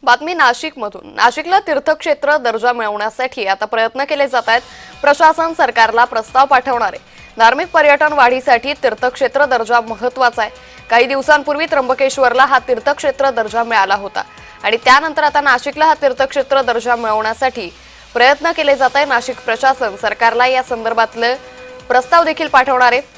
बातमी नाशिकमधून। नाशिकला तीर्थक्षेत्र दर्जा मिळवण्यासाठी आता प्रयत्न केले जात आहेत। प्रशासन सरकारला प्रस्ताव पाठवणार आहे। धार्मिक पर्यटन वाढीसाठी तीर्थक्षेत्र दर्जा महत्त्वाचा आहे। काही दिवसांपूर्वी त्र्यंबकेश्वरला हा तीर्थक्षेत्र दर्जा मिळाला होता आणि त्यानंतर आता नाशिकला हा तीर्थक्षेत्र दर्जा मिळवण्यासाठी प्रयत्न केले जात आहे। नाशिक प्रशासन सरकारला या संदर्भातले प्रस्ताव देखील पाठवणार आहे।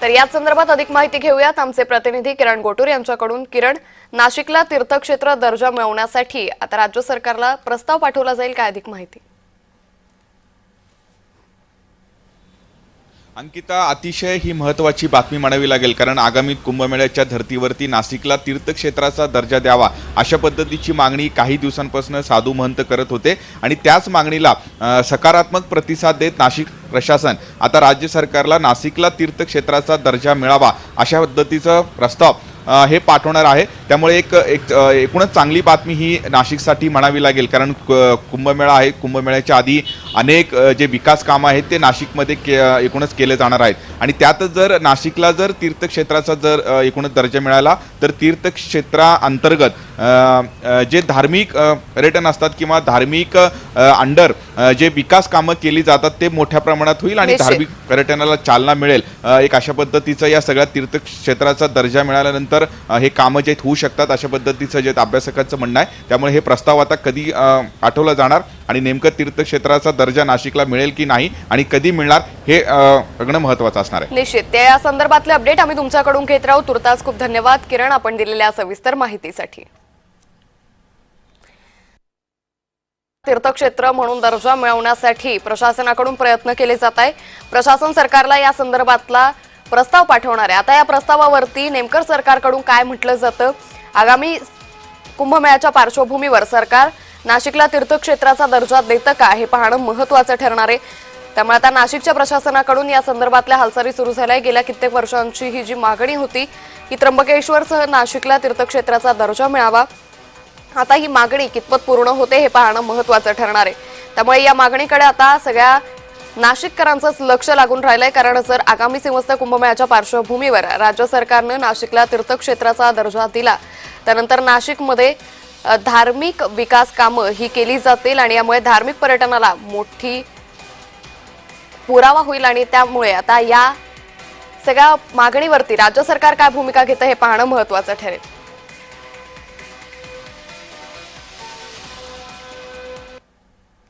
तर या संदर्भात अधिक माहिती घेऊयात आमचे प्रतिनिधी किरण गोटूर यांच्याकडून। किरण, नाशिकला तीर्थक्षेत्र दर्जा मिळवण्यासाठी आता राज्य सरकारला प्रस्ताव पाठवला जाईल, काय अधिक माहिती? अंकिता, अतिशय ही महत्त्वाची बातमी म्हणावी लागेल, कारण आगामी कुंभमेळ्याच्या धर्तीवरती नाशिकला तीर्थक्षेत्राचा दर्जा द्यावा अशा पद्धतीची मागणी काही दिवसांपासून साधू महंत करत होते आणि त्याच मागणीला सकारात्मक प्रतिसाद देत नाशिक प्रशासन आता राज्य सरकारला नाशिकला तीर्थक्षेत्राचा दर्जा मिळावा अशा पद्धतीचा प्रस्ताव हे पाठवणार आहे। त्यामुळे एकूणच चांगली बातमी ही नाशिकसाठी म्हणावी लागेल, कारण कुंभमेळा आहे। कुंभमेळ्याच्या आधी अनेक जे विकास कामं आहेत ते नाशिकमध्ये एकूणच केले जाणार आहेत आणि त्यातच जर नाशिकला जर तीर्थक्षेत्राचा जर एकूणच दर्जा मिळाला तर तीर्थक्षेत्राअंतर्गत जे धार्मिक पर्यटन असतात किंवा धार्मिक अंडर जे विकास कामं केली जातात ते मोठ्या प्रमाणात होईल आणि धार्मिक पर्यटनाला चालना मिळेल। एक अशा पद्धतीचं या सगळ्या तीर्थक्षेत्राचा दर्जा मिळाल्यानंतर हे कामं जे होऊ शकतात अशा पद्धतीचं जे अभ्यासकांचं म्हणणं आहे। त्यामुळे हे प्रस्ताव आता कधी पाठवला जाणार आणि नेमकं तीर्थक्षेत्राचा दर्जा नाशिकला मिळेल की नाही आणि कधी मिळणार हे बघणं महत्त्वाचं असणार आहे। निश्चित त्या संदर्भातले अपडेट आम्ही तुमच्याकडून घेत राहू। तुर्तास खूप धन्यवाद किरण, आपण दिलेल्या सविस्तर माहितीसाठी। तीर्थक्षेत्र म्हणून दर्जा मिळवण्यासाठी प्रशासनाकडून प्रयत्न केले जात आहे। प्रशासन सरकारला या संदर्भातला प्रस्ताव पाठवणार आहे। आता या प्रस्तावावरती नेमकं सरकारकडून काय म्हटलं जातं, आगामी कुंभमेळ्याच्या पार्श्वभूमीवर सरकार नाशिकला तीर्थक्षेत्राचा दर्जा देतं का हे पाहणं महत्त्वाचं ठरणार आहे। त्यामुळे आता नाशिकच्या प्रशासनाकडून या संदर्भातल्या हालचाली सुरू झाल्या। गेल्या कित्येक वर्षांची ही जी मागणी होती की त्र्यंबकेश्वरसह नाशिकला तीर्थक्षेत्राचा दर्जा मिळावा, आता ही मागणी कितपत पूर्ण होते हे पाहणं महत्त्वाचं ठरणार आहे। त्यामुळे या मागणीकडे आता सगळ्या नाशिककरांचंच लक्ष लागून राहिलंय, कारण जर आगामी सिंहस्थ कुंभमेळ्याच्या पार्श्वभूमीवर राज्य सरकारनं नाशिकला तीर्थक्षेत्राचा दर्जा दिला त्यानंतर नाशिकमध्ये धार्मिक विकास कामं ही केली जातील आणि यामुळे धार्मिक पर्यटनाला मोठी पुरावा होईल आणि त्यामुळे आता या सगळ्या मागणीवरती राज्य सरकार काय भूमिका घेतं हे पाहणं महत्त्वाचं ठरेल।